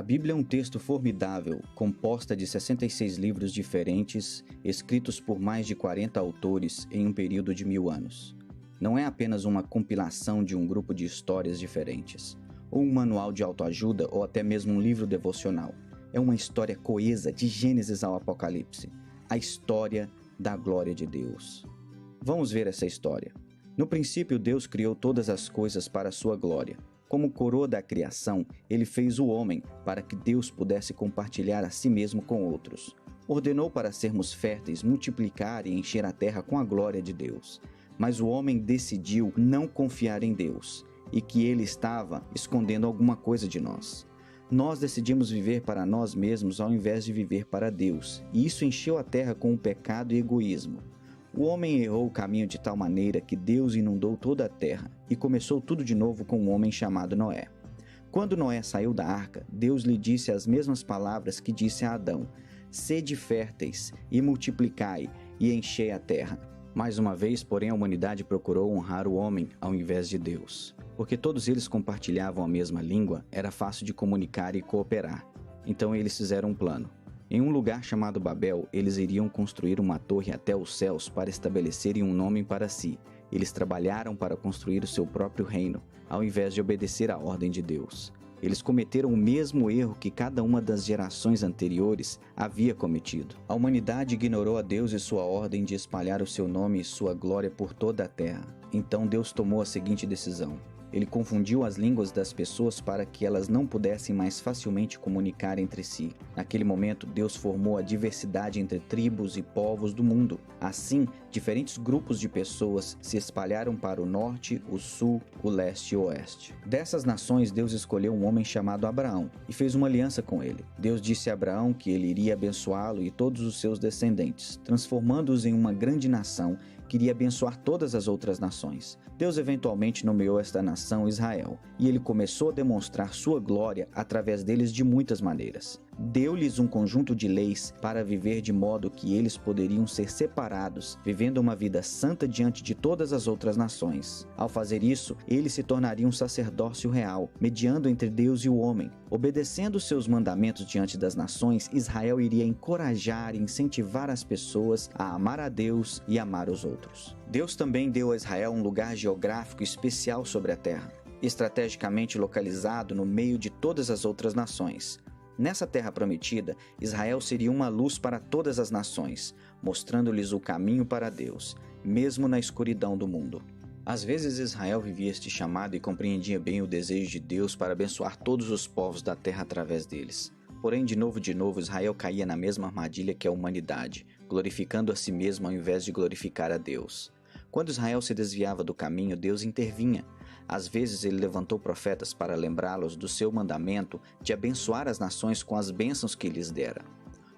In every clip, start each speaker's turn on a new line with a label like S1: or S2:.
S1: A Bíblia é um texto formidável, composta de 66 livros diferentes, escritos por mais de 40 autores em um período de 1000 anos. Não é apenas uma compilação de um grupo de histórias diferentes, ou um manual de autoajuda ou até mesmo um livro devocional. É uma história coesa de Gênesis ao Apocalipse, a história da glória de Deus. Vamos ver essa história. No princípio, Deus criou todas as coisas para a sua glória. Como coroa da criação, ele fez o homem para que Deus pudesse compartilhar a si mesmo com outros. Ordenou para sermos férteis, multiplicar e encher a terra com a glória de Deus. Mas o homem decidiu não confiar em Deus e que ele estava escondendo alguma coisa de nós. Nós decidimos viver para nós mesmos ao invés de viver para Deus, e isso encheu a terra com o pecado e egoísmo. O homem errou o caminho de tal maneira que Deus inundou toda a terra e começou tudo de novo com um homem chamado Noé. Quando Noé saiu da arca, Deus lhe disse as mesmas palavras que disse a Adão: "Sede férteis e multiplicai e enchei a terra." Mais uma vez, porém, a humanidade procurou honrar o homem ao invés de Deus. Porque todos eles compartilhavam a mesma língua, era fácil de comunicar e cooperar. Então eles fizeram um plano. Em um lugar chamado Babel, eles iriam construir uma torre até os céus para estabelecerem um nome para si. Eles trabalharam para construir o seu próprio reino, ao invés de obedecer à ordem de Deus. Eles cometeram o mesmo erro que cada uma das gerações anteriores havia cometido. A humanidade ignorou a Deus e sua ordem de espalhar o seu nome e sua glória por toda a terra. Então Deus tomou a seguinte decisão. Ele confundiu as línguas das pessoas para que elas não pudessem mais facilmente comunicar entre si. Naquele momento, Deus formou a diversidade entre tribos e povos do mundo. Assim, diferentes grupos de pessoas se espalharam para o norte, o sul, o leste e o oeste. Dessas nações, Deus escolheu um homem chamado Abraão e fez uma aliança com ele. Deus disse a Abraão que ele iria abençoá-lo e todos os seus descendentes, transformando-os em uma grande nação que iria abençoar todas as outras nações. Deus eventualmente nomeou esta nação Israel, e ele começou a demonstrar sua glória através deles de muitas maneiras. Deu-lhes um conjunto de leis para viver de modo que eles poderiam ser separados, vivendo uma vida santa diante de todas as outras nações. Ao fazer isso, eles se tornariam um sacerdócio real, mediando entre Deus e o homem. Obedecendo seus mandamentos diante das nações, Israel iria encorajar e incentivar as pessoas a amar a Deus e amar os outros. Deus também deu a Israel um lugar geográfico especial sobre a terra, estrategicamente localizado no meio de todas as outras nações. Nessa terra prometida, Israel seria uma luz para todas as nações, mostrando-lhes o caminho para Deus, mesmo na escuridão do mundo. Às vezes Israel vivia este chamado e compreendia bem o desejo de Deus para abençoar todos os povos da terra através deles. Porém, de novo, Israel caía na mesma armadilha que a humanidade, glorificando a si mesmo ao invés de glorificar a Deus. Quando Israel se desviava do caminho, Deus intervinha. Às vezes ele levantou profetas para lembrá-los do seu mandamento de abençoar as nações com as bênçãos que lhes dera.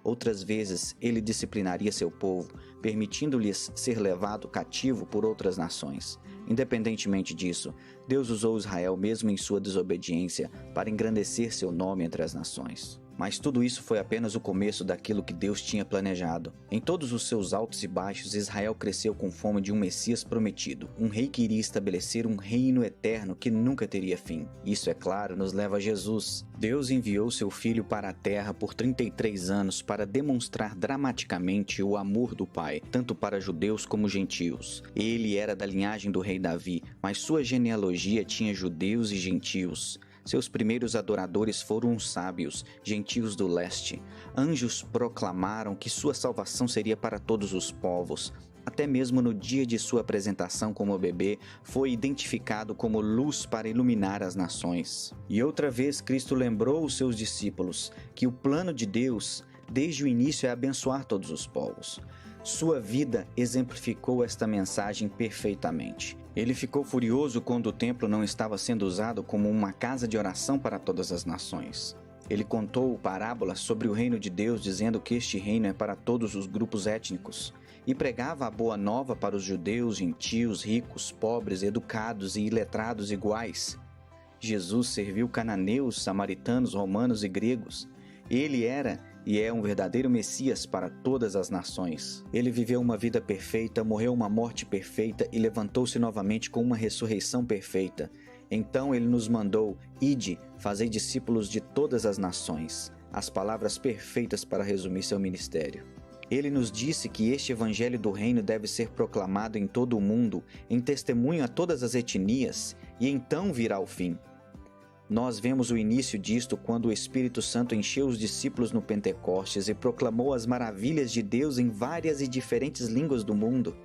S1: Outras vezes ele disciplinaria seu povo, permitindo-lhes ser levado cativo por outras nações. Independentemente disso, Deus usou Israel mesmo em sua desobediência para engrandecer seu nome entre as nações. Mas tudo isso foi apenas o começo daquilo que Deus tinha planejado. Em todos os seus altos e baixos, Israel cresceu com fome de um Messias prometido, um rei que iria estabelecer um reino eterno que nunca teria fim. Isso, é claro, nos leva a Jesus. Deus enviou seu Filho para a terra por 33 anos para demonstrar dramaticamente o amor do Pai, tanto para judeus como gentios. Ele era da linhagem do rei Davi, mas sua genealogia tinha judeus e gentios. Seus primeiros adoradores foram os sábios, gentios do leste. Anjos proclamaram que sua salvação seria para todos os povos. Até mesmo no dia de sua apresentação como bebê, foi identificado como luz para iluminar as nações. E outra vez Cristo lembrou os seus discípulos que o plano de Deus, desde o início, é abençoar todos os povos. Sua vida exemplificou esta mensagem perfeitamente. Ele ficou furioso quando o templo não estava sendo usado como uma casa de oração para todas as nações. Ele contou parábolas sobre o reino de Deus, dizendo que este reino é para todos os grupos étnicos, e pregava a boa nova para os judeus, gentios, ricos, pobres, educados e iletrados iguais. Jesus serviu cananeus, samaritanos, romanos e gregos. Ele era e é um verdadeiro Messias para todas as nações. Ele viveu uma vida perfeita, morreu uma morte perfeita e levantou-se novamente com uma ressurreição perfeita. Então ele nos mandou: ide, fazei discípulos de todas as nações. As palavras perfeitas para resumir seu ministério. Ele nos disse que este evangelho do reino deve ser proclamado em todo o mundo, em testemunho a todas as etnias, e então virá o fim. Nós vemos o início disto quando o Espírito Santo encheu os discípulos no Pentecostes e proclamou as maravilhas de Deus em várias e diferentes línguas do mundo.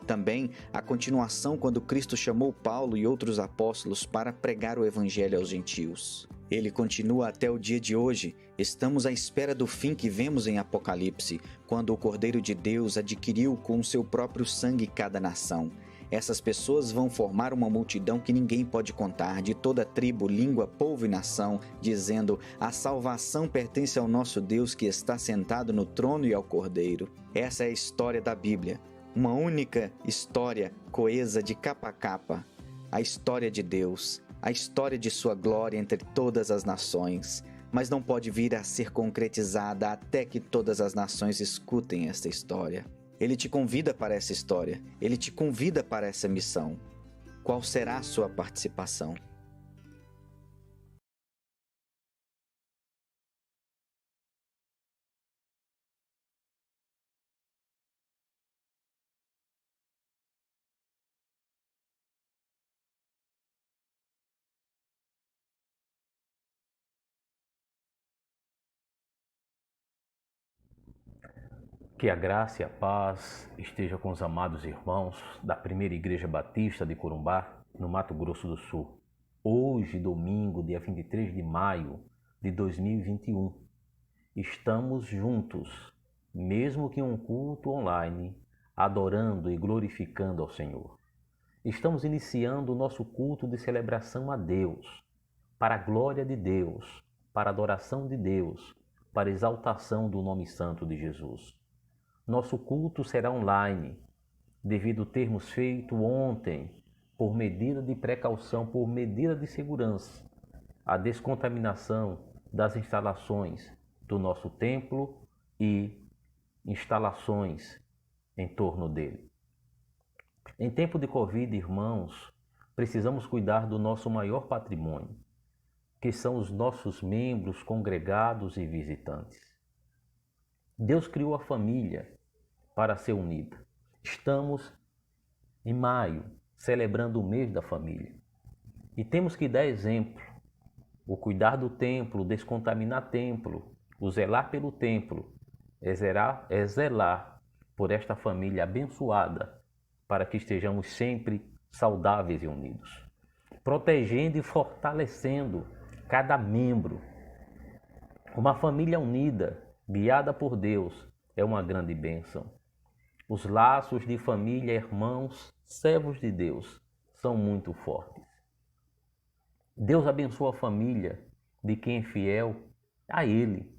S1: Também a continuação quando Cristo chamou Paulo e outros apóstolos para pregar o evangelho aos gentios. Ele continua até o dia de hoje. Estamos à espera do fim que vemos em Apocalipse, quando o Cordeiro de Deus adquiriu com o seu próprio sangue cada nação. Essas pessoas vão formar uma multidão que ninguém pode contar, de toda tribo, língua, povo e nação, dizendo: a salvação pertence ao nosso Deus que está sentado no trono e ao Cordeiro. Essa é a história da Bíblia. Uma única história coesa de capa a capa. A história de Deus, a história de sua glória entre todas as nações. Mas não pode vir a ser concretizada até que todas as nações escutem esta história. Ele te convida para essa história. Ele te convida para essa missão. Qual será a sua participação?
S2: Que a graça e a paz esteja com os amados irmãos da Primeira Igreja Batista de Corumbá, no Mato Grosso do Sul. Hoje, domingo, dia 23 de maio de 2021, estamos juntos, mesmo que um culto online, adorando e glorificando ao Senhor. Estamos iniciando o nosso culto de celebração a Deus, para a glória de Deus, para a adoração de Deus, para a exaltação do nome santo de Jesus. Nosso culto será online, devido termos feito ontem, por medida de precaução, por medida de segurança, a descontaminação das instalações do nosso templo e instalações em torno dele. Em tempo de Covid, irmãos, precisamos cuidar do nosso maior patrimônio, que são os nossos membros congregados e visitantes. Deus criou a família para ser unida. Estamos em maio, celebrando o mês da família. E temos que dar exemplo. O cuidar do templo, o descontaminar templo, o zelar pelo templo, é zelar por esta família abençoada, para que estejamos sempre saudáveis e unidos. Protegendo e fortalecendo cada membro. Uma família unida, guiada por Deus, é uma grande bênção. Os laços de família, irmãos, servos de Deus, são muito fortes. Deus abençoa a família de quem é fiel a Ele.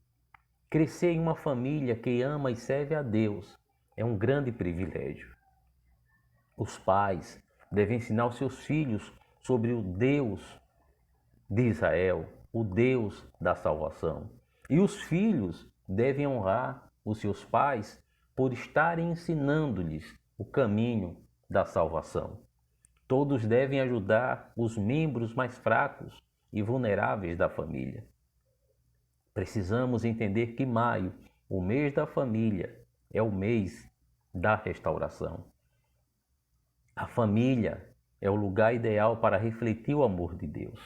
S2: Crescer em uma família que ama e serve a Deus é um grande privilégio. Os pais devem ensinar os seus filhos sobre o Deus de Israel, o Deus da salvação. E os filhos devem honrar os seus pais por estarem ensinando-lhes o caminho da salvação. Todos devem ajudar os membros mais fracos e vulneráveis da família. Precisamos entender que maio, o mês da família, é o mês da restauração. A família é o lugar ideal para refletir o amor de Deus.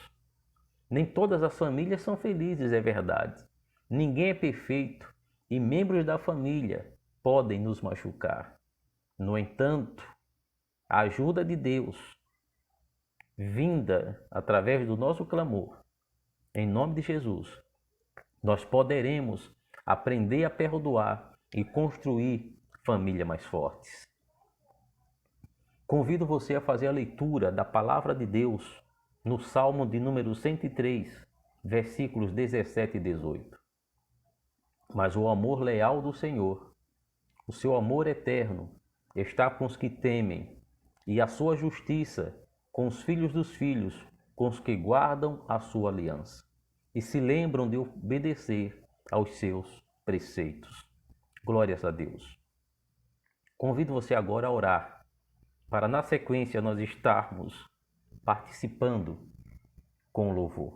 S2: Nem todas as famílias são felizes, é verdade. Ninguém é perfeito e membros da família podem nos machucar. No entanto, a ajuda de Deus, vinda através do nosso clamor, em nome de Jesus, nós poderemos aprender a perdoar e construir famílias mais fortes. Convido você a fazer a leitura da Palavra de Deus no Salmo de número 103, versículos 17 e 18. Mas o amor leal do Senhor, o seu amor eterno, está com os que temem, e a sua justiça com os filhos dos filhos, com os que guardam a sua aliança, e se lembram de obedecer aos seus preceitos. Glórias a Deus. Convido você agora a orar, para na sequência nós estarmos participando com louvor.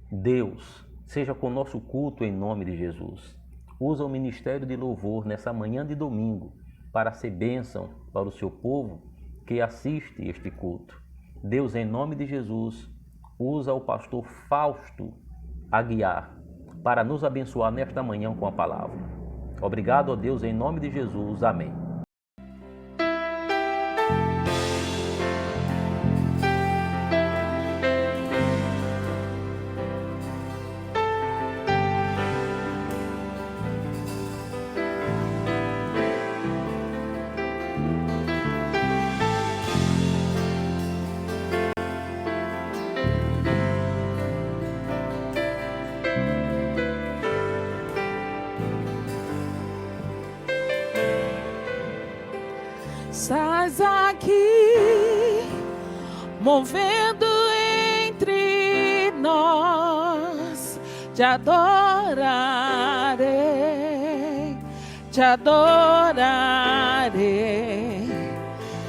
S2: Deus, seja com o nosso culto em nome de Jesus. Usa o ministério de louvor nessa manhã de domingo para ser bênção para o seu povo que assiste este culto. Deus, em nome de Jesus, usa o pastor Fausto Aguiar para nos abençoar nesta manhã com a palavra. Obrigado, ó Deus, em nome de Jesus. Amém.
S3: Estás aqui, movendo entre nós, te adorarei, te adorarei.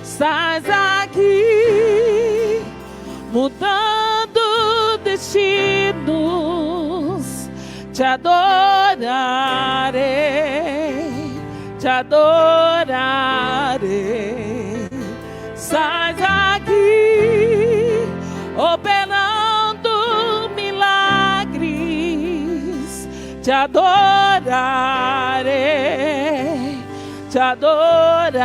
S3: Estás aqui, mudando destinos, te adorarei, te adorarei. Estás aqui, operando milagres, te adorarei, te adorarei.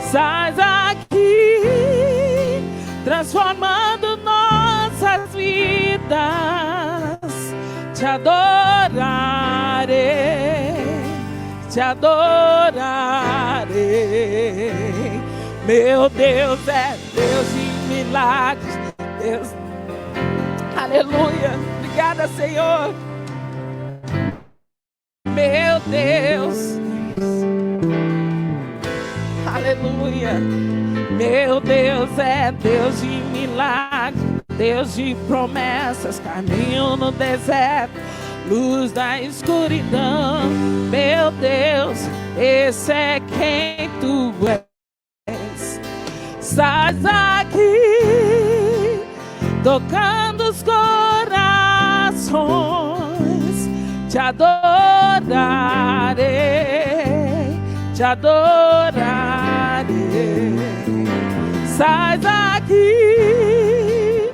S3: Estás aqui, transformando nossas vidas, te adorarei, te adorarei. Meu Deus é Deus de milagres, Deus. Aleluia, obrigada, Senhor. Meu Deus, aleluia. Meu Deus é Deus de milagres, Deus de promessas, caminho no deserto, luz da escuridão. Meu Deus, esse é quem tu és. Estás aqui, tocando os corações, te adorarei, te adorarei. Estás aqui,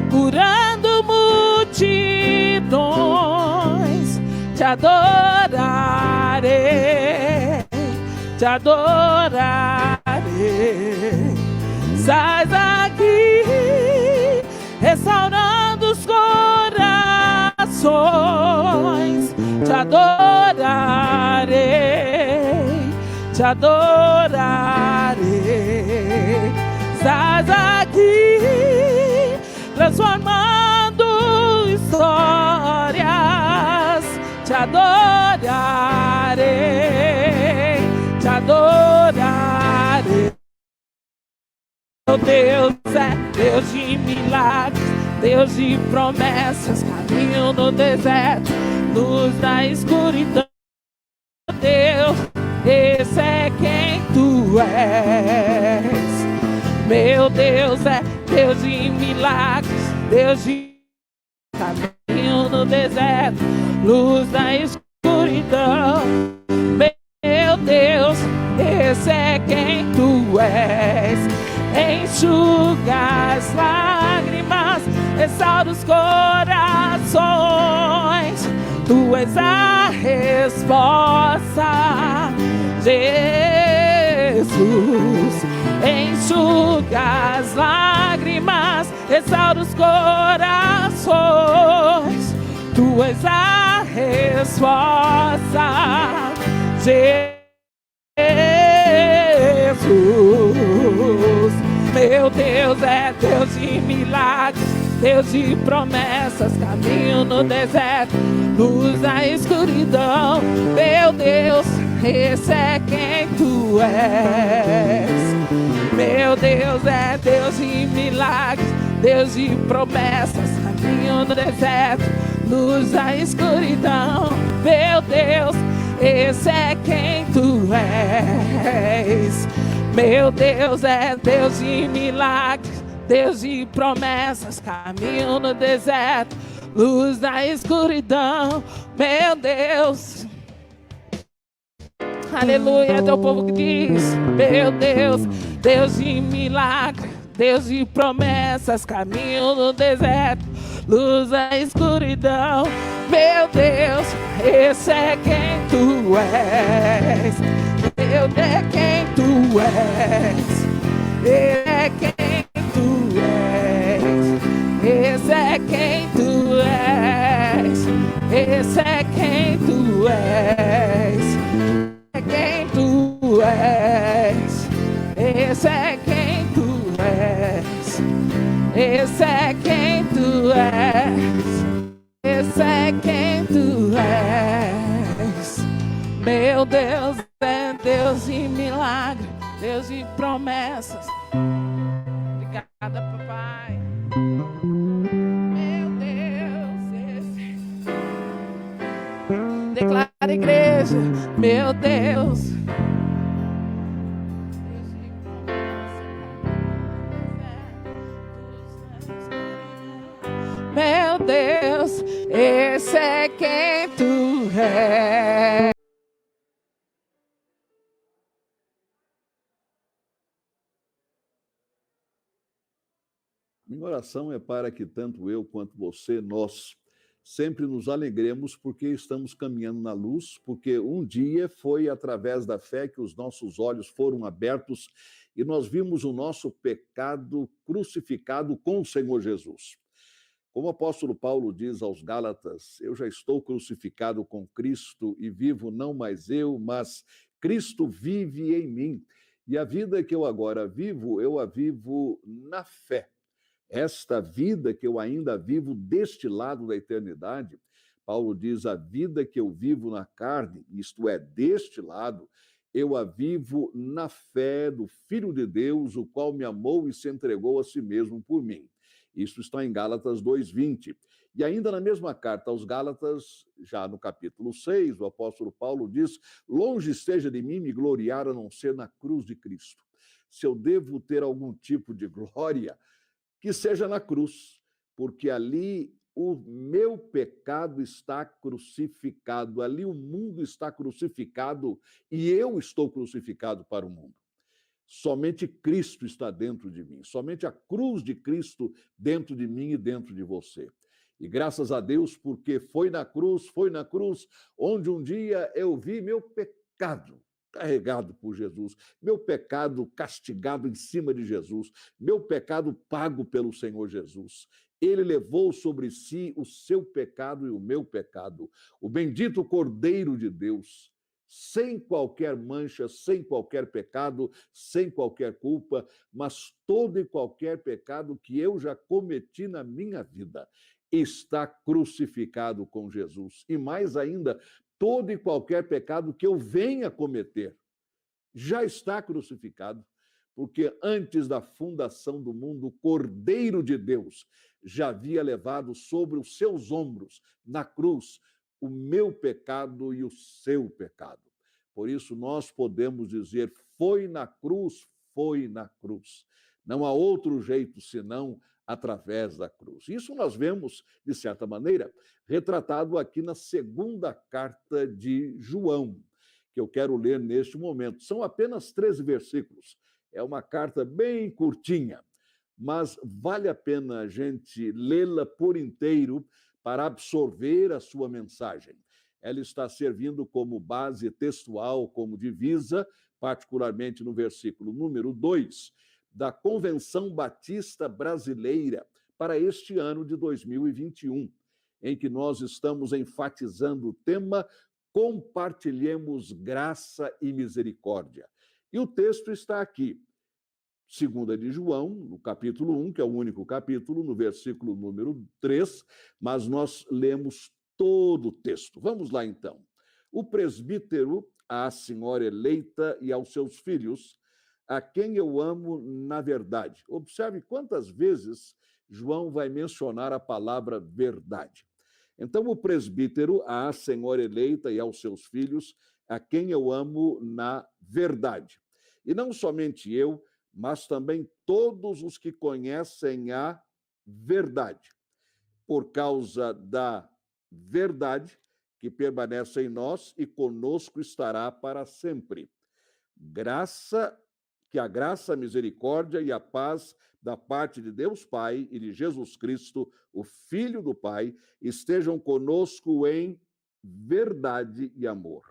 S3: curando multidões, te adorarei, te adorarei. Estás aqui, restaurando os corações, te adorarei, te adorarei. Estás aqui, transformando histórias, te adorarei, te adorarei. Meu Deus é Deus de milagres, Deus de promessas, caminho no deserto, luz da escuridão. Deus, esse é quem tu és. Meu Deus é Deus de milagres, Deus de caminho no deserto, luz da escuridão. Meu Deus, esse é quem tu és. Enxuga as lágrimas, restaura os corações. Tu és a resposta, Jesus. Enxuga as lágrimas, restaura os corações. Tu és a resposta, Jesus. Meu Deus é Deus de milagres, Deus de promessas, caminho no deserto, luz da escuridão. Meu Deus, esse é quem tu és. Meu Deus é Deus de milagres, Deus de promessas, caminho no deserto, luz da escuridão. Meu Deus, esse é quem tu és. Meu Deus é Deus de milagres, Deus de promessas, caminho no deserto, luz na escuridão, meu Deus. Aleluia, é teu povo que diz, meu Deus, Deus de milagre, Deus de promessas, caminho no deserto, luz na escuridão, meu Deus, esse é quem tu és, Deus é quem tu és, Ele é quem tu és, esse é quem tu és, esse é quem tu és, é quem tu és, esse é quem tu és, esse é quem tu és, esse é quem tu és. Meu Deus é Deus de milagre, Deus de promessas. Obrigada, papai. Meu Deus, esse... Declara a igreja, meu Deus. Meu Deus, esse é quem tu és.
S4: Minha oração é para que tanto eu quanto você, nós, sempre nos alegremos porque estamos caminhando na luz, porque um dia foi através da fé que os nossos olhos foram abertos e nós vimos o nosso pecado crucificado com o Senhor Jesus. Como o apóstolo Paulo diz aos Gálatas, eu já estou crucificado com Cristo e vivo não mais eu, mas Cristo vive em mim. E a vida que eu agora vivo, eu a vivo na fé. Esta vida que eu ainda vivo deste lado da eternidade, Paulo diz, a vida que eu vivo na carne, isto é, deste lado, eu a vivo na fé do Filho de Deus, o qual me amou e se entregou a si mesmo por mim. Isso está em Gálatas 2:20. E ainda na mesma carta aos Gálatas, já no capítulo 6, o apóstolo Paulo diz, longe esteja de mim me gloriar a não ser na cruz de Cristo. Se eu devo ter algum tipo de glória, que seja na cruz, porque ali o meu pecado está crucificado, ali o mundo está crucificado e eu estou crucificado para o mundo. Somente Cristo está dentro de mim, somente a cruz de Cristo dentro de mim e dentro de você. E graças a Deus, porque foi na cruz, onde um dia eu vi meu pecado carregado por Jesus, meu pecado castigado em cima de Jesus, meu pecado pago pelo Senhor Jesus. Ele levou sobre si o seu pecado e o meu pecado. O bendito Cordeiro de Deus, sem qualquer mancha, sem qualquer pecado, sem qualquer culpa, mas todo e qualquer pecado que eu já cometi na minha vida está crucificado com Jesus. E mais ainda, todo e qualquer pecado que eu venha cometer já está crucificado, porque antes da fundação do mundo, o Cordeiro de Deus já havia levado sobre os seus ombros, na cruz, o meu pecado e o seu pecado. Por isso, nós podemos dizer, foi na cruz, foi na cruz. Não há outro jeito senão através da cruz. Isso nós vemos, de certa maneira, retratado aqui na segunda carta de João, que eu quero ler neste momento. São apenas 13 versículos. É uma carta bem curtinha, mas vale a pena a gente lê-la por inteiro para absorver a sua mensagem. Ela está servindo como base textual, como divisa, particularmente no versículo número 2, da Convenção Batista Brasileira para este ano de 2021, em que nós estamos enfatizando o tema compartilhemos graça e misericórdia. E o texto está aqui, 2 de João, no capítulo 1, que é o único capítulo, no versículo número 3, mas nós lemos todo o texto. Vamos lá, então. O presbítero, à senhora eleita e aos seus filhos, a quem eu amo na verdade. Observe quantas vezes João vai mencionar a palavra verdade. Então, o presbítero, à senhora eleita e aos seus filhos, a quem eu amo na verdade. E não somente eu, mas também todos os que conhecem a verdade. Por causa da verdade que permanece em nós e conosco estará para sempre. Que a graça, a misericórdia e a paz da parte de Deus Pai e de Jesus Cristo, o Filho do Pai, estejam conosco em verdade e amor.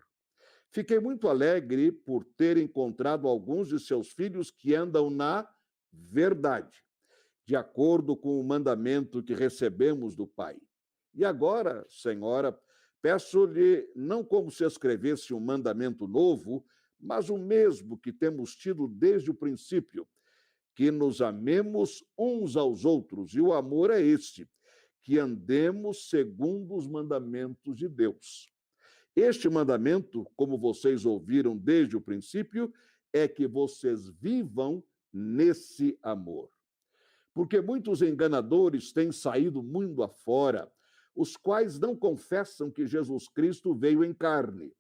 S4: Fiquei muito alegre por ter encontrado alguns de seus filhos que andam na verdade, de acordo com o mandamento que recebemos do Pai. E agora, Senhora, peço-lhe, não como se escrevesse um mandamento novo, mas o mesmo que temos tido desde o princípio, que nos amemos uns aos outros. E o amor é este, que andemos segundo os mandamentos de Deus. Este mandamento, como vocês ouviram desde o princípio, é que vocês vivam nesse amor. Porque muitos enganadores têm saído mundo afora, os quais não confessam que Jesus Cristo veio em carne.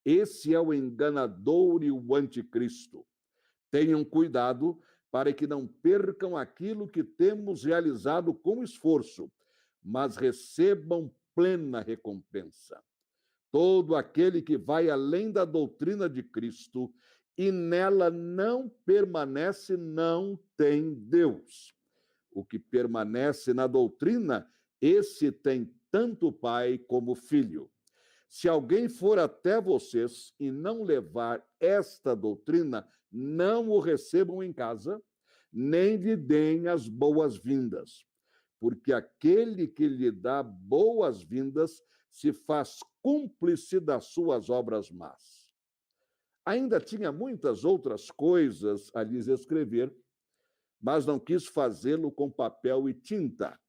S4: Esse é o enganador e o anticristo. Tenham cuidado para que não percam aquilo que temos realizado com esforço, mas recebam plena recompensa. Todo aquele que vai além da doutrina de Cristo e nela não permanece, não tem Deus. O que permanece na doutrina, esse tem tanto Pai como Filho. Se alguém for até vocês e não levar esta doutrina, não o recebam em casa, nem lhe deem as boas-vindas, porque aquele que lhe dá boas-vindas se faz cúmplice das suas obras más. Ainda tinha muitas outras coisas a lhes escrever, mas não quis fazê-lo com papel e tinta,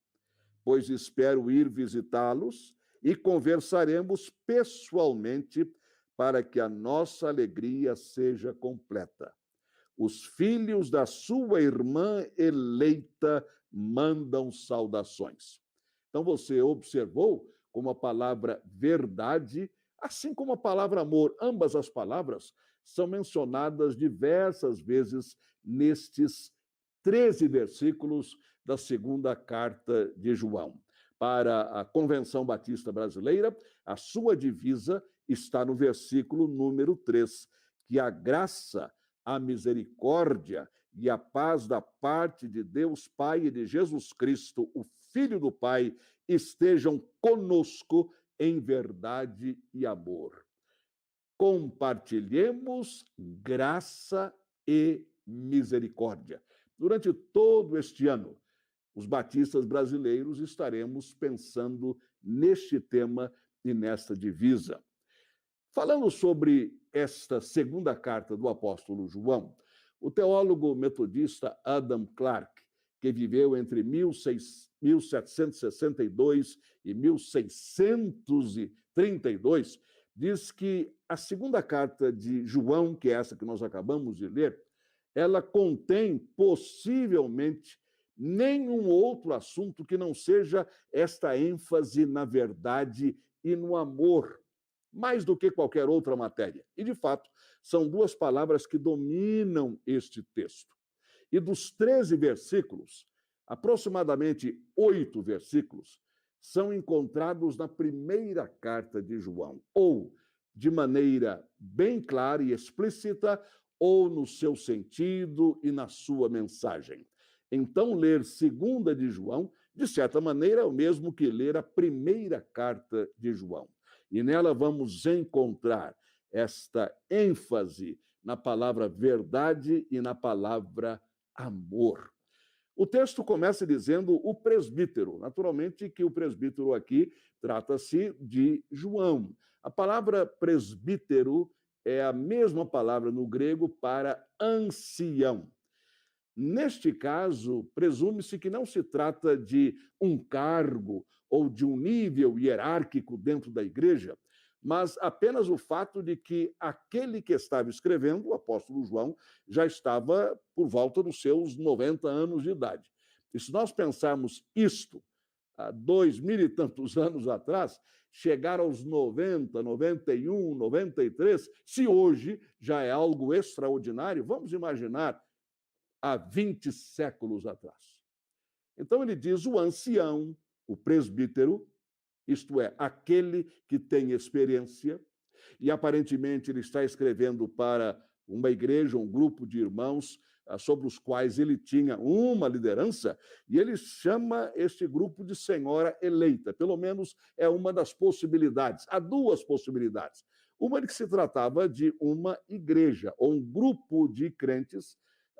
S4: pois espero ir visitá-los e conversaremos pessoalmente para que a nossa alegria seja completa. Os filhos da sua irmã eleita mandam saudações. Então você observou como a palavra verdade, assim como a palavra amor, ambas as palavras são mencionadas diversas vezes nestes 13 versículos da segunda carta de João. Para a Convenção Batista Brasileira, a sua divisa está no versículo número 3, que a graça, a misericórdia e a paz da parte de Deus Pai e de Jesus Cristo, o Filho do Pai, estejam conosco em verdade e amor. Compartilhemos graça e misericórdia. Durante todo este ano, os batistas brasileiros estaremos pensando neste tema e nesta divisa. Falando sobre esta segunda carta do apóstolo João, o teólogo metodista Adam Clarke, que viveu entre 1762 e 1632, diz que a segunda carta de João, que é essa que nós acabamos de ler, ela contém possivelmente nenhum outro assunto que não seja esta ênfase na verdade e no amor, mais do que qualquer outra matéria. E, de fato, são duas palavras que dominam este texto. E dos 13 versículos, aproximadamente 8 versículos são encontrados na primeira carta de João, ou de maneira bem clara e explícita, ou no seu sentido e na sua mensagem. Então, ler segunda de João, de certa maneira, é o mesmo que ler a primeira carta de João. E nela vamos encontrar esta ênfase na palavra verdade e na palavra amor. O texto começa dizendo o presbítero. Naturalmente que o presbítero aqui trata-se de João. A palavra presbítero é a mesma palavra no grego para ancião. Neste caso, presume-se que não se trata de um cargo ou de um nível hierárquico dentro da igreja, mas apenas o fato de que aquele que estava escrevendo, o apóstolo João, já estava por volta dos seus 90 anos de idade. E se nós pensarmos isto, há 2000 e tantos anos atrás, chegar aos 90, 91, 93, se hoje já é algo extraordinário, vamos imaginar há 20 séculos atrás. Então ele diz o ancião, o presbítero, isto é, aquele que tem experiência, e aparentemente ele está escrevendo para uma igreja, um grupo de irmãos sobre os quais ele tinha uma liderança, e ele chama este grupo de senhora eleita. Pelo menos é uma das possibilidades. Há duas possibilidades. Uma de que se tratava de uma igreja, ou um grupo de crentes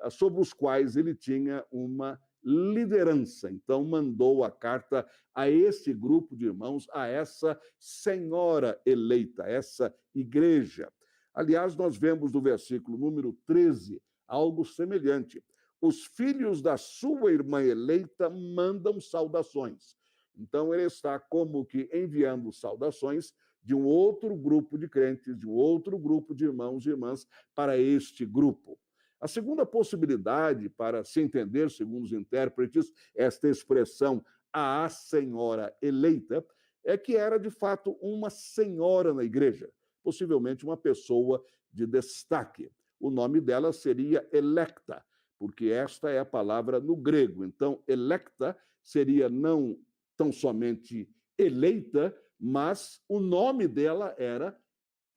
S4: sobre os quais ele tinha uma liderança. Então, mandou a carta a esse grupo de irmãos, a essa senhora eleita, essa igreja. Aliás, nós vemos no versículo número 13 algo semelhante. Os filhos da sua irmã eleita mandam saudações. Então, ele está como que enviando saudações de um outro grupo de crentes, de um outro grupo de irmãos e irmãs para este grupo. A segunda possibilidade, para se entender, segundo os intérpretes, esta expressão, a senhora eleita, é que era, de fato, uma senhora na igreja, possivelmente uma pessoa de destaque. O nome dela seria electa, porque esta é a palavra no grego. Então, electa seria não tão somente eleita, mas o nome dela era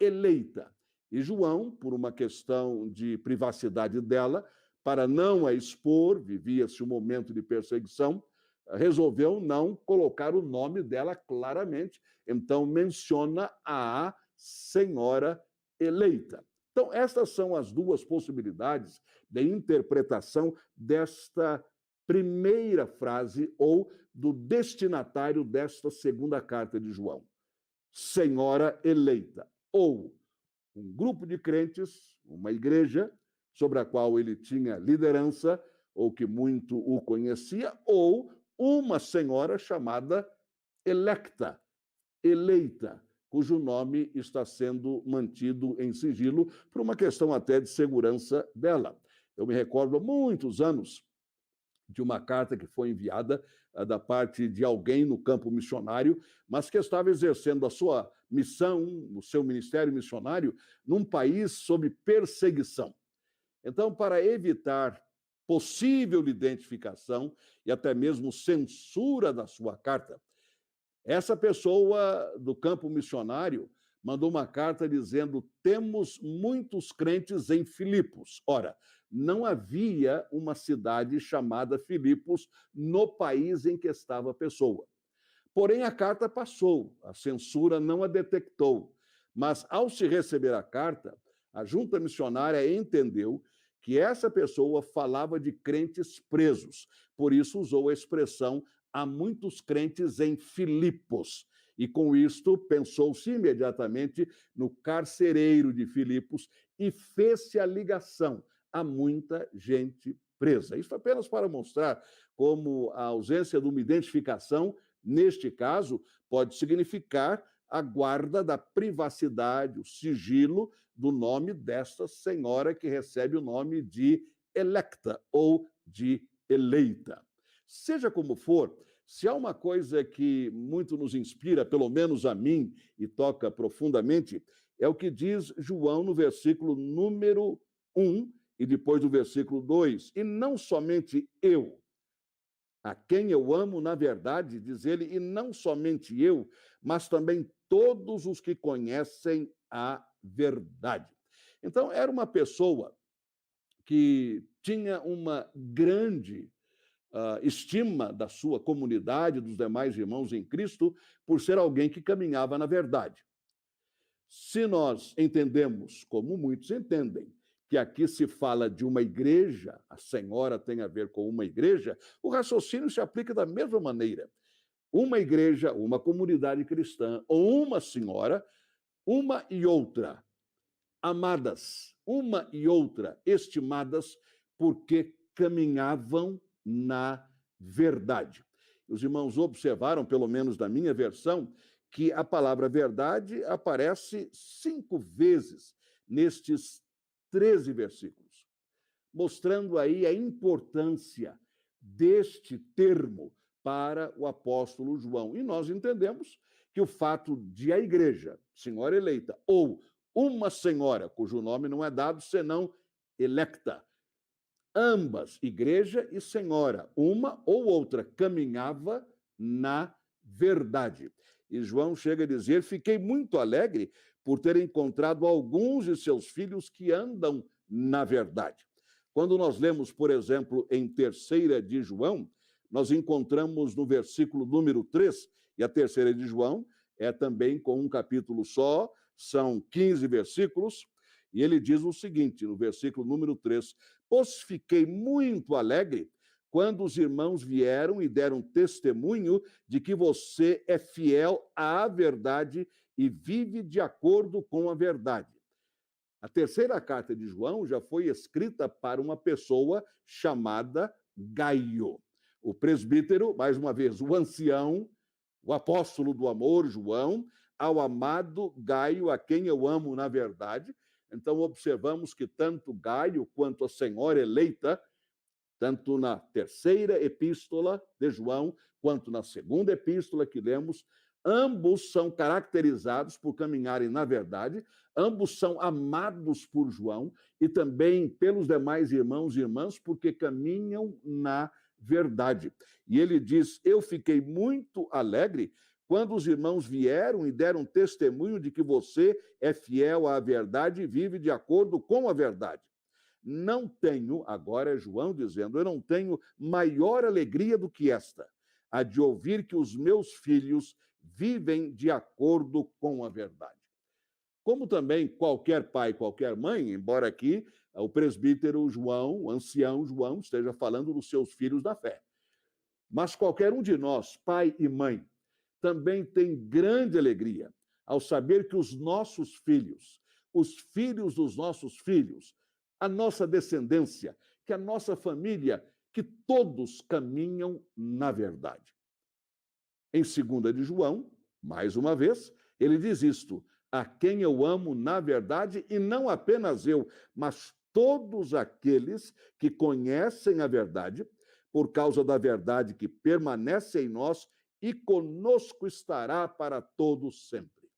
S4: eleita. E João, por uma questão de privacidade dela, para não a expor, vivia-se um momento de perseguição, resolveu não colocar o nome dela claramente. Então, menciona a senhora eleita. Então, estas são as duas possibilidades de interpretação desta primeira frase ou do destinatário desta segunda carta de João. Senhora eleita, ou um grupo de crentes, uma igreja, sobre a qual ele tinha liderança, ou que muito o conhecia, ou uma senhora chamada electa, eleita, cujo nome está sendo mantido em sigilo por uma questão até de segurança dela. Eu me recordo há muitos anos de uma carta que foi enviada da parte de alguém no campo missionário, mas que estava exercendo a sua missão, o seu ministério missionário, num país sob perseguição. Então, para evitar possível identificação e até mesmo censura da sua carta, essa pessoa do campo missionário mandou uma carta dizendo: temos muitos crentes em Filipos. Ora, não havia uma cidade chamada Filipos no país em que estava a pessoa. Porém, a carta passou, a censura não a detectou. Mas, ao se receber a carta, a junta missionária entendeu que essa pessoa falava de crentes presos. Por isso, usou a expressão: há muitos crentes em Filipos. E com isto, pensou-se imediatamente no carcereiro de Filipos e fez-se a ligação a muita gente presa. Isso apenas para mostrar como a ausência de uma identificação, neste caso, pode significar a guarda da privacidade, o sigilo do nome desta senhora que recebe o nome de electa ou de eleita. Seja como for, se há uma coisa que muito nos inspira, pelo menos a mim, e toca profundamente, é o que diz João no versículo número 1 e depois do versículo 2. E não somente eu, a quem eu amo, na verdade, diz ele, e não somente eu, mas também todos os que conhecem a verdade. Então, era uma pessoa que tinha uma grande estima da sua comunidade, dos demais irmãos em Cristo, por ser alguém que caminhava na verdade. Se nós entendemos, como muitos entendem, que aqui se fala de uma igreja, a senhora tem a ver com uma igreja, o raciocínio se aplica da mesma maneira. Uma igreja, uma comunidade cristã, ou uma senhora, uma e outra, amadas, uma e outra, estimadas, porque caminhavam na verdade. Os irmãos observaram, pelo menos na minha versão, que a palavra verdade aparece 5 vezes nestes 13 versículos, mostrando aí a importância deste termo para o apóstolo João. E nós entendemos que o fato de a igreja, senhora eleita, ou uma senhora, cujo nome não é dado senão electa, Ambas, igreja e senhora, uma ou outra, caminhava na verdade. E João chega a dizer: fiquei muito alegre por ter encontrado alguns de seus filhos que andam na verdade. Quando nós lemos, por exemplo, em 3ª de João, nós encontramos no versículo número 3, e a 3ª de João é também com um capítulo só, são 15 versículos, e ele diz o seguinte, no versículo número 3, pois fiquei muito alegre quando os irmãos vieram e deram testemunho de que você é fiel à verdade e vive de acordo com a verdade. A 3ª carta de João já foi escrita para uma pessoa chamada Gaio. O presbítero, mais uma vez, o ancião, o apóstolo do amor, João, ao amado Gaio, a quem eu amo na verdade. Então, observamos que tanto Gaio quanto a senhora eleita, tanto na 3ª epístola de João, quanto na 2ª epístola que lemos, ambos são caracterizados por caminharem na verdade, ambos são amados por João e também pelos demais irmãos e irmãs, porque caminham na verdade. E ele diz: eu fiquei muito alegre quando os irmãos vieram e deram testemunho de que você é fiel à verdade e vive de acordo com a verdade. Não tenho, agora é João dizendo, eu não tenho maior alegria do que esta, a de ouvir que os meus filhos vivem de acordo com a verdade. Como também qualquer pai, qualquer mãe, embora aqui o presbítero João, o ancião João, esteja falando dos seus filhos da fé. Mas qualquer um de nós, pai e mãe, também tem grande alegria ao saber que os nossos filhos, os filhos dos nossos filhos, a nossa descendência, que a nossa família, que todos caminham na verdade. Em 2ª de João, mais uma vez, ele diz isto: a quem eu amo na verdade, e não apenas eu, mas todos aqueles que conhecem a verdade, por causa da verdade que permanece em nós e conosco estará para todos sempre.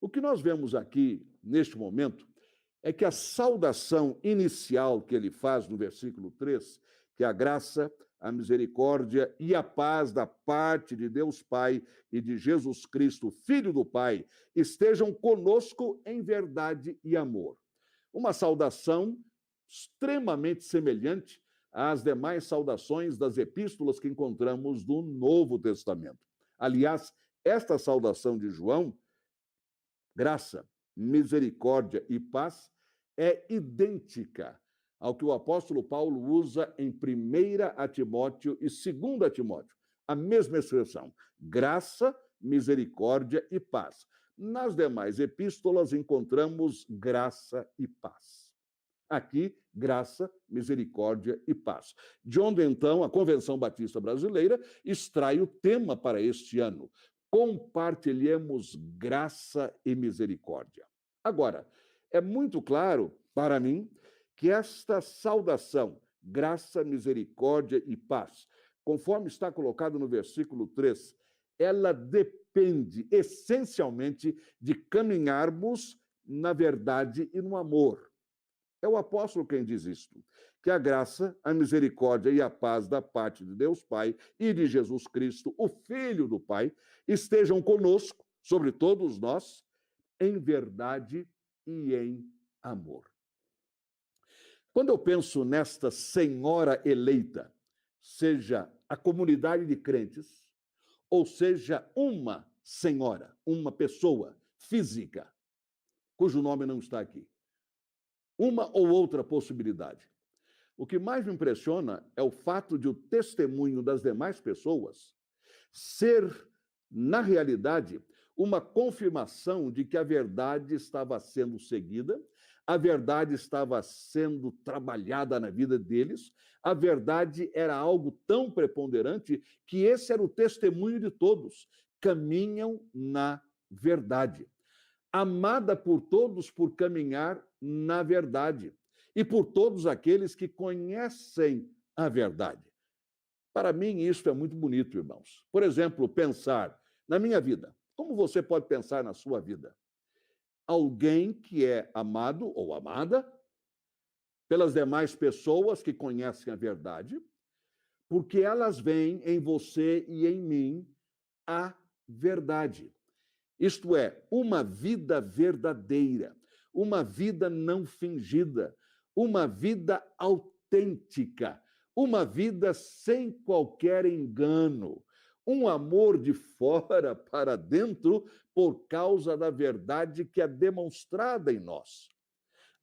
S4: O que nós vemos aqui, neste momento, é que a saudação inicial que ele faz no versículo 3, que a graça, a misericórdia e a paz da parte de Deus Pai e de Jesus Cristo, Filho do Pai, estejam conosco em verdade e amor. Uma saudação extremamente semelhante às demais saudações das epístolas que encontramos no Novo Testamento. Aliás, esta saudação de João, graça, misericórdia e paz, é idêntica ao que o apóstolo Paulo usa em 1 Timóteo e 2 Timóteo. A mesma expressão, graça, misericórdia e paz. Nas demais epístolas encontramos graça e paz. Aqui, graça, misericórdia e paz. De onde, então, a Convenção Batista Brasileira extrai o tema para este ano: compartilhemos graça e misericórdia. Agora, é muito claro para mim que esta saudação, graça, misericórdia e paz, conforme está colocado no versículo 3, ela depende essencialmente de caminharmos na verdade e no amor. É o apóstolo quem diz isto, que a graça, a misericórdia e a paz da parte de Deus Pai e de Jesus Cristo, o Filho do Pai, estejam conosco, sobre todos nós, em verdade e em amor. Quando eu penso nesta senhora eleita, seja a comunidade de crentes, ou seja uma senhora, uma pessoa física, cujo nome não está aqui, uma ou outra possibilidade. O que mais me impressiona é o fato de o testemunho das demais pessoas ser, na realidade, uma confirmação de que a verdade estava sendo seguida, a verdade estava sendo trabalhada na vida deles, a verdade era algo tão preponderante que esse era o testemunho de todos. Caminham na verdade. Amada por todos por caminhar na verdade e por todos aqueles que conhecem a verdade. Para mim, isso é muito bonito, irmãos. Por exemplo, pensar na minha vida. Como você pode pensar na sua vida? Alguém que é amado ou amada pelas demais pessoas que conhecem a verdade, porque elas veem em você e em mim a verdade. Isto é, uma vida verdadeira, uma vida não fingida, uma vida autêntica, uma vida sem qualquer engano, um amor de fora para dentro por causa da verdade que é demonstrada em nós.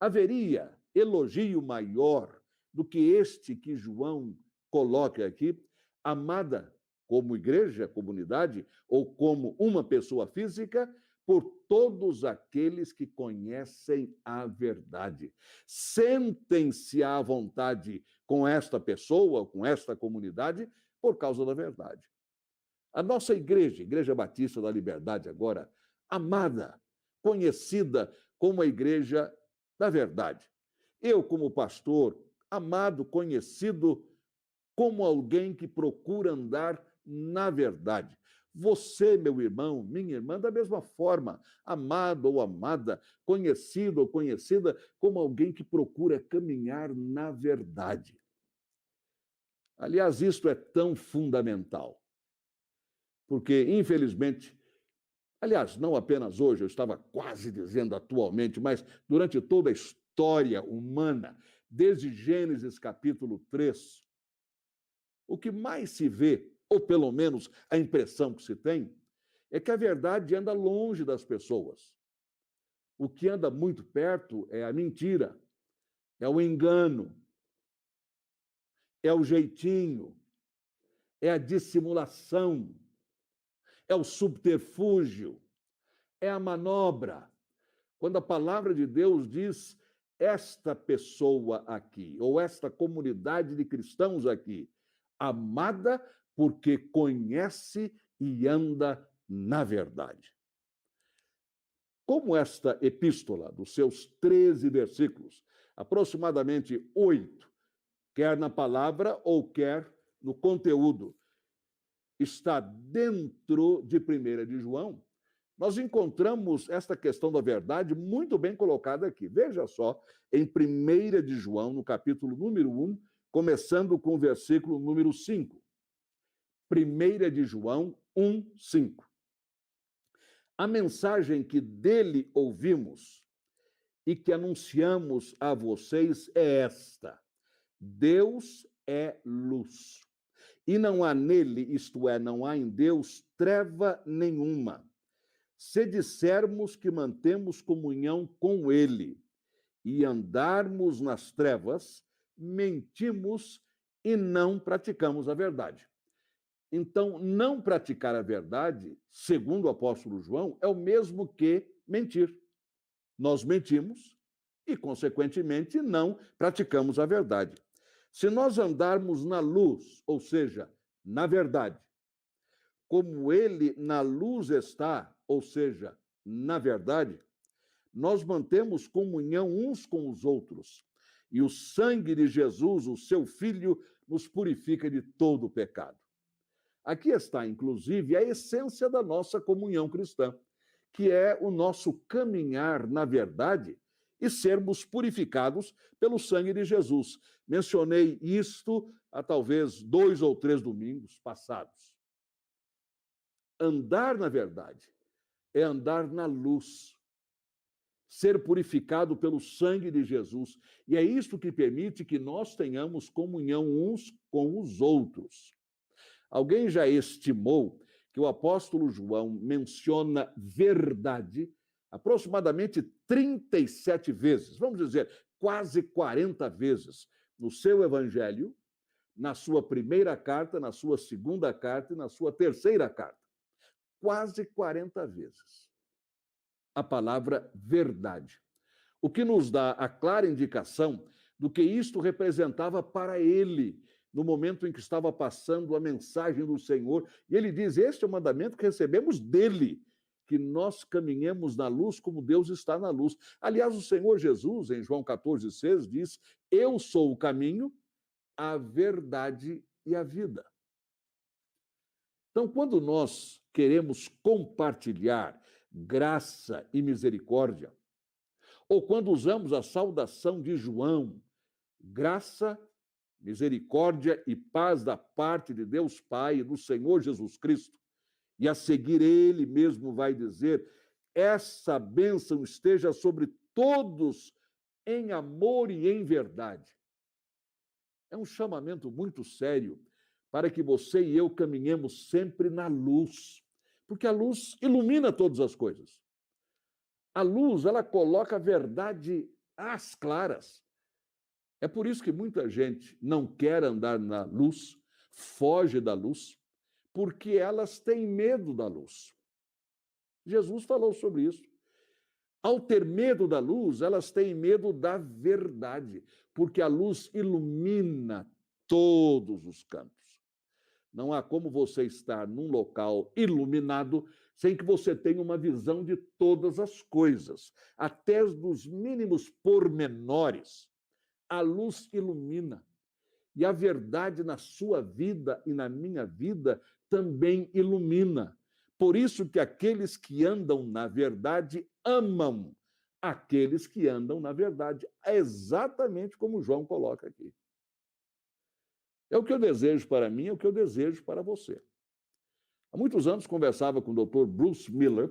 S4: Haveria elogio maior do que este que João coloca aqui, amada como igreja, comunidade, ou como uma pessoa física, por todos aqueles que conhecem a verdade. Sentem-se à vontade com esta pessoa, com esta comunidade, por causa da verdade. A nossa igreja, Igreja Batista da Liberdade, agora, amada, conhecida como a Igreja da Verdade. Eu, como pastor, amado, conhecido como alguém que procura andar na verdade. Você, meu irmão, minha irmã, da mesma forma, amado ou amada, conhecido ou conhecida como alguém que procura caminhar na verdade. Aliás, isto é tão fundamental, porque, infelizmente, aliás, não apenas hoje, eu estava quase dizendo atualmente, mas durante toda a história humana, desde Gênesis capítulo 3, o que mais se vê, ou pelo menos a impressão que se tem, é que a verdade anda longe das pessoas. O que anda muito perto é a mentira, é o engano, é o jeitinho, é a dissimulação, é o subterfúgio, é a manobra. Quando a palavra de Deus diz esta pessoa aqui, ou esta comunidade de cristãos aqui, amada porque conhece e anda na verdade. Como esta epístola, dos seus 13 versículos, aproximadamente 8, quer na palavra ou quer no conteúdo, está dentro de 1 de João, nós encontramos esta questão da verdade muito bem colocada aqui. Veja só, em 1 de João, no capítulo número 1, começando com o versículo número 5. 1 de João 1, 5. A mensagem que dele ouvimos e que anunciamos a vocês é esta: Deus é luz. E não há nele, isto é, não há em Deus treva nenhuma. Se dissermos que mantemos comunhão com ele e andarmos nas trevas, mentimos e não praticamos a verdade. Então, não praticar a verdade, segundo o apóstolo João, é o mesmo que mentir. Nós mentimos e, consequentemente, não praticamos a verdade. Se nós andarmos na luz, ou seja, na verdade, como ele na luz está, ou seja, na verdade, nós mantemos comunhão uns com os outros. E o sangue de Jesus, o seu Filho, nos purifica de todo o pecado. Aqui está, inclusive, a essência da nossa comunhão cristã, que é o nosso caminhar na verdade e sermos purificados pelo sangue de Jesus. Mencionei isto há talvez 2 ou 3 domingos passados. Andar na verdade é andar na luz, ser purificado pelo sangue de Jesus. E é isto que permite que nós tenhamos comunhão uns com os outros. Alguém já estimou que o apóstolo João menciona verdade aproximadamente 37 vezes, vamos dizer, quase 40 vezes, no seu evangelho, na sua primeira carta, na sua segunda carta e na sua terceira carta. Quase 40 vezes. A palavra verdade. O que nos dá a clara indicação do que isto representava para ele, no momento em que estava passando a mensagem do Senhor. E ele diz: este é o mandamento que recebemos dele, que nós caminhemos na luz como Deus está na luz. Aliás, o Senhor Jesus, em João 14,6, diz: eu sou o caminho, a verdade e a vida. Então, quando nós queremos compartilhar graça e misericórdia, ou quando usamos a saudação de João, Graça, misericórdia e paz da parte de Deus Pai e do Senhor Jesus Cristo. E a seguir ele mesmo vai dizer: essa bênção esteja sobre todos em amor e em verdade. É um chamamento muito sério para que você e eu caminhemos sempre na luz, porque a luz ilumina todas as coisas. A luz, ela coloca a verdade às claras. É por isso que muita gente não quer andar na luz, foge da luz, porque elas têm medo da luz. Jesus falou sobre isso. Ao ter medo da luz, elas têm medo da verdade, porque a luz ilumina todos os cantos. Não há como você estar num local iluminado sem que você tenha uma visão de todas as coisas, até dos mínimos pormenores. A luz ilumina. E a verdade na sua vida e na minha vida também ilumina. Por isso que aqueles que andam na verdade amam aqueles que andam na verdade. É exatamente como João coloca aqui. É o que eu desejo para mim, é o que eu desejo para você. Há muitos anos conversava com o Dr. Bruce Miller.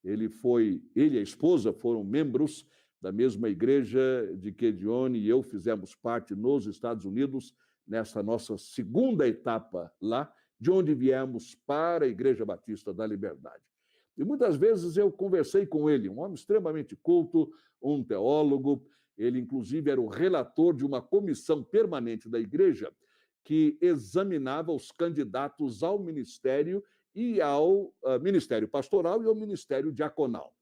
S4: Ele e a esposa foram membros da mesma igreja de que Dione e eu fizemos parte nos Estados Unidos, nessa nossa segunda etapa lá, de onde viemos para a Igreja Batista da Liberdade. E muitas vezes eu conversei com ele, um homem extremamente culto, um teólogo. Ele, inclusive, era o relator de uma comissão permanente da igreja que examinava os candidatos ao ministério e ao ministério pastoral e ao ministério diaconal.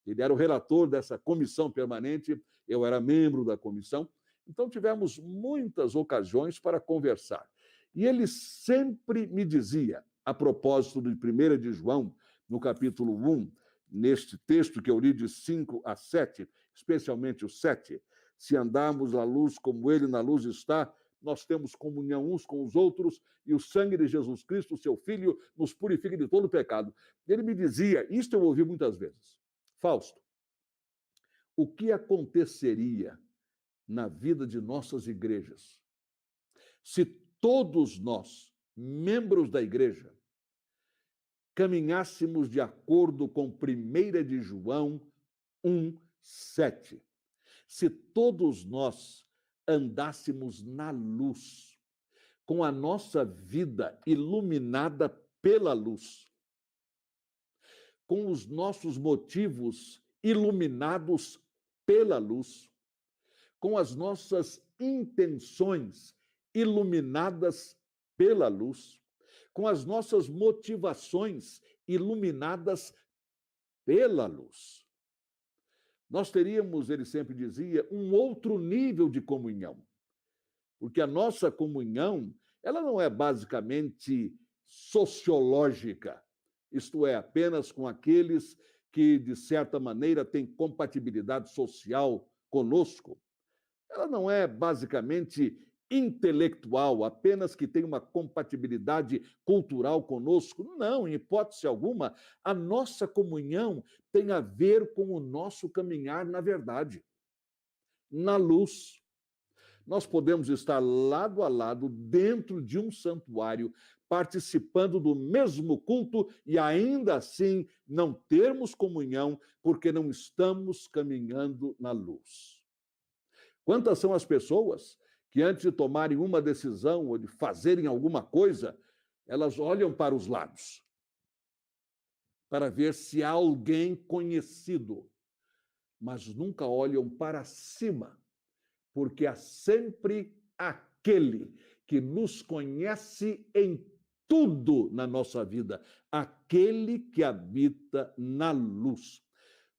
S4: Ele era o relator dessa comissão permanente, eu era membro da comissão. Então, tivemos muitas ocasiões para conversar. E ele sempre me dizia, a propósito de 1 de João, no capítulo 1, neste texto que eu li de 5 a 7, especialmente o 7, se andarmos na luz como ele na luz está, nós temos comunhão uns com os outros, e o sangue de Jesus Cristo, seu Filho, nos purifica de todo pecado. Ele me dizia, isto eu ouvi muitas vezes: Fausto, o que aconteceria na vida de nossas igrejas se todos nós, membros da igreja, caminhássemos de acordo com 1 de João 1:7? Se todos nós andássemos na luz, com a nossa vida iluminada pela luz, com os nossos motivos iluminados pela luz, com as nossas intenções iluminadas pela luz, com as nossas motivações iluminadas pela luz, nós teríamos, ele sempre dizia, um outro nível de comunhão. Porque a nossa comunhão, ela não é basicamente sociológica, isto é, apenas com aqueles que, de certa maneira, têm compatibilidade social conosco. Ela não é basicamente intelectual, apenas que tem uma compatibilidade cultural conosco. Não, em hipótese alguma, a nossa comunhão tem a ver com o nosso caminhar na verdade, na luz. Nós podemos estar lado a lado dentro de um santuário, participando do mesmo culto e ainda assim não termos comunhão porque não estamos caminhando na luz. Quantas são as pessoas que antes de tomarem uma decisão ou de fazerem alguma coisa, elas olham para os lados para ver se há alguém conhecido, mas nunca olham para cima, porque há sempre aquele que nos conhece em tudo na nossa vida, aquele que habita na luz.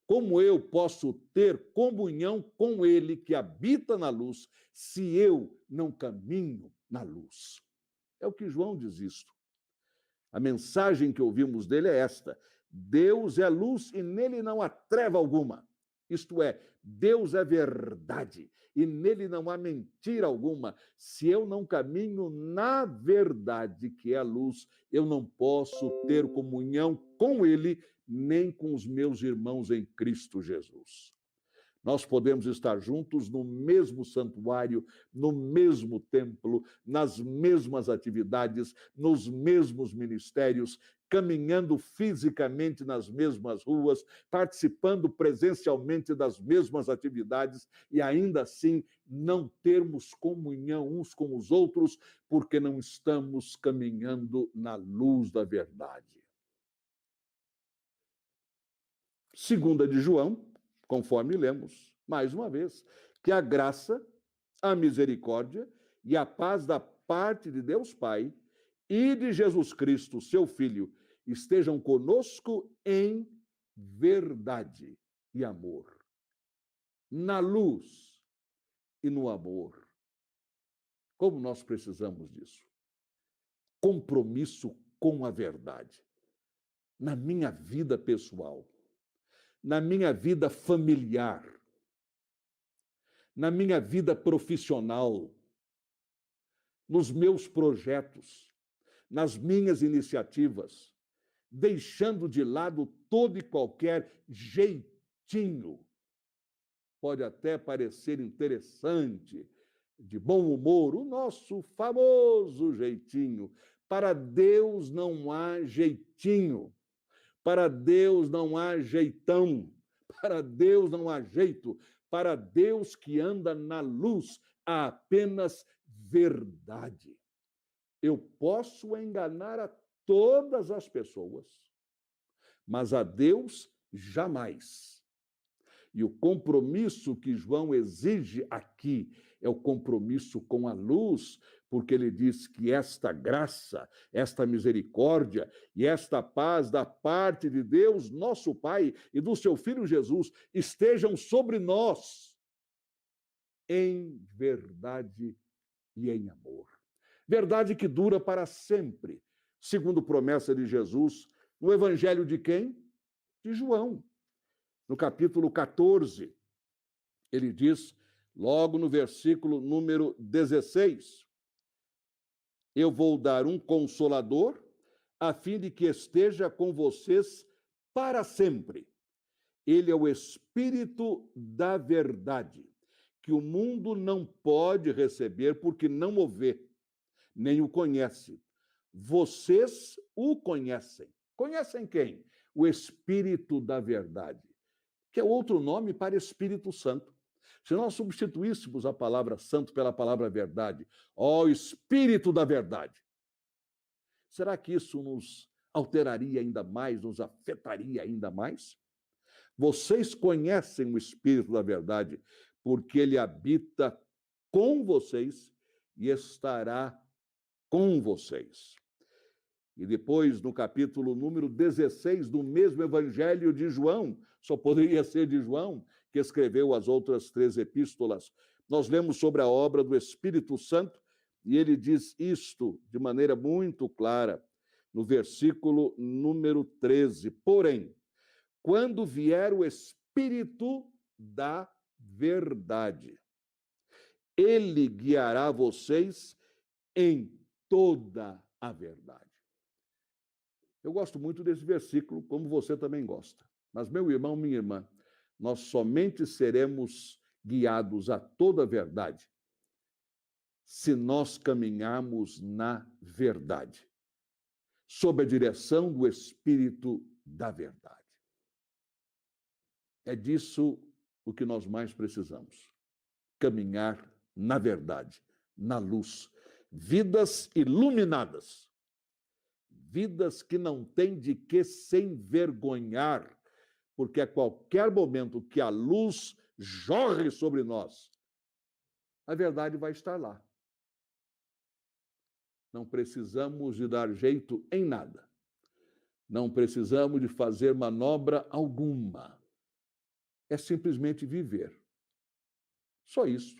S4: Como eu posso ter comunhão com ele que habita na luz, se eu não caminho na luz? É o que João diz isto. A mensagem que ouvimos dele é esta: Deus é luz e nele não há treva alguma. Isto é, Deus é verdade e nele não há mentira alguma. Se eu não caminho na verdade, que é a luz, eu não posso ter comunhão com ele, nem com os meus irmãos em Cristo Jesus. Nós podemos estar juntos no mesmo santuário, no mesmo templo, nas mesmas atividades, nos mesmos ministérios, caminhando fisicamente nas mesmas ruas, participando presencialmente das mesmas atividades e ainda assim não termos comunhão uns com os outros, porque não estamos caminhando na luz da verdade. Segunda de João, conforme lemos, mais uma vez, que a graça, a misericórdia e a paz da parte de Deus Pai e de Jesus Cristo, seu Filho, estejam conosco em verdade e amor, na luz e no amor. Como nós precisamos disso? Compromisso com a verdade. Na minha vida pessoal, na minha vida familiar, na minha vida profissional, nos meus projetos, nas minhas iniciativas, deixando de lado todo e qualquer jeitinho. Pode até parecer interessante, de bom humor, o nosso famoso jeitinho. Para Deus não há jeitinho. Para Deus não há jeitão. Para Deus não há jeito. Para Deus que anda na luz, há apenas verdade. Eu posso enganar a todas as pessoas, mas a Deus jamais. E o compromisso que João exige aqui é o compromisso com a luz, porque ele diz que esta graça, esta misericórdia e esta paz da parte de Deus, nosso Pai, e do seu Filho Jesus, estejam sobre nós em verdade e em amor. Verdade que dura para sempre, segundo promessa de Jesus, no Evangelho de quem? De João. No capítulo 14, ele diz, logo no versículo número 16, eu vou dar um consolador, a fim de que esteja com vocês para sempre. Ele é o Espírito da verdade, que o mundo não pode receber porque não o vê, nem o conhece. Vocês o conhecem. Conhecem quem? O Espírito da verdade, que é outro nome para Espírito Santo. Se nós substituíssemos a palavra santo pela palavra verdade, ó Espírito da verdade, será que isso nos alteraria ainda mais, nos afetaria ainda mais? Vocês conhecem o Espírito da verdade, porque ele habita com vocês e estará com vocês. E depois, no capítulo número 16 do mesmo Evangelho de João, só poderia ser de João, que escreveu as outras 3 epístolas, nós lemos sobre a obra do Espírito Santo, e ele diz isto de maneira muito clara, no versículo número 13. Porém, quando vier o Espírito da verdade, ele guiará vocês em toda a verdade. Eu gosto muito desse versículo, como você também gosta. Mas, meu irmão, minha irmã, nós somente seremos guiados a toda a verdade se nós caminharmos na verdade, sob a direção do Espírito da verdade. É disso o que nós mais precisamos. Caminhar na verdade, na luz. Vidas iluminadas. Vidas que não têm de que se envergonhar, porque a qualquer momento que a luz jorre sobre nós, a verdade vai estar lá. Não precisamos de dar jeito em nada. Não precisamos de fazer manobra alguma. É simplesmente viver. Só isso.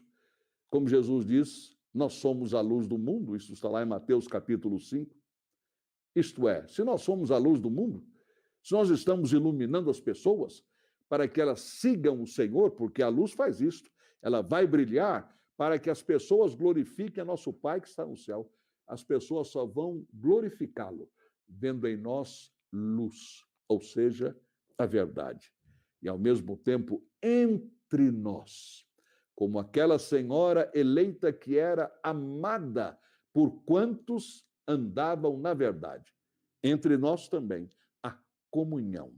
S4: Como Jesus diz, nós somos a luz do mundo, isso está lá em Mateus capítulo 5. Isto é, se nós somos a luz do mundo, se nós estamos iluminando as pessoas para que elas sigam o Senhor, porque a luz faz isto, ela vai brilhar para que as pessoas glorifiquem a nosso Pai que está no céu. As pessoas só vão glorificá-lo vendo em nós luz, ou seja, a verdade. E, ao mesmo tempo, entre nós, como aquela senhora eleita que era amada por quantos andavam na verdade. Entre nós também, a comunhão.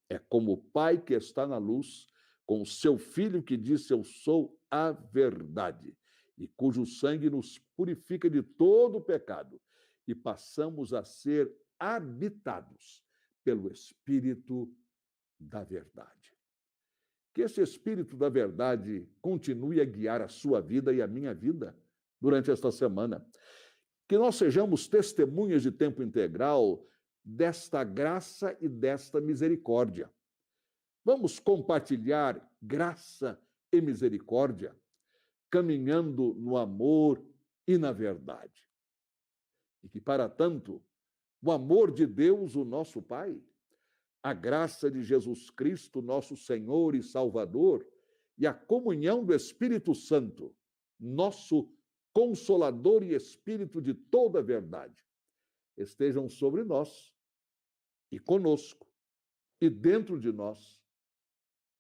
S4: É como o Pai que está na luz, com o seu Filho que disse: eu sou a verdade, e cujo sangue nos purifica de todo o pecado, e passamos a ser habitados pelo Espírito da verdade. Que esse Espírito da verdade continue a guiar a sua vida e a minha vida durante esta semana. Que nós sejamos testemunhas de tempo integral desta graça e desta misericórdia. Vamos compartilhar graça e misericórdia, caminhando no amor e na verdade. E que, para tanto, o amor de Deus, o nosso Pai, a graça de Jesus Cristo, nosso Senhor e Salvador, e a comunhão do Espírito Santo, nosso Consolador e Espírito de toda a verdade, estejam sobre nós e conosco e dentro de nós,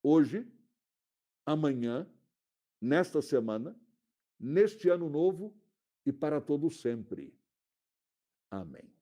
S4: hoje, amanhã, nesta semana, neste ano novo e para todo sempre. Amém.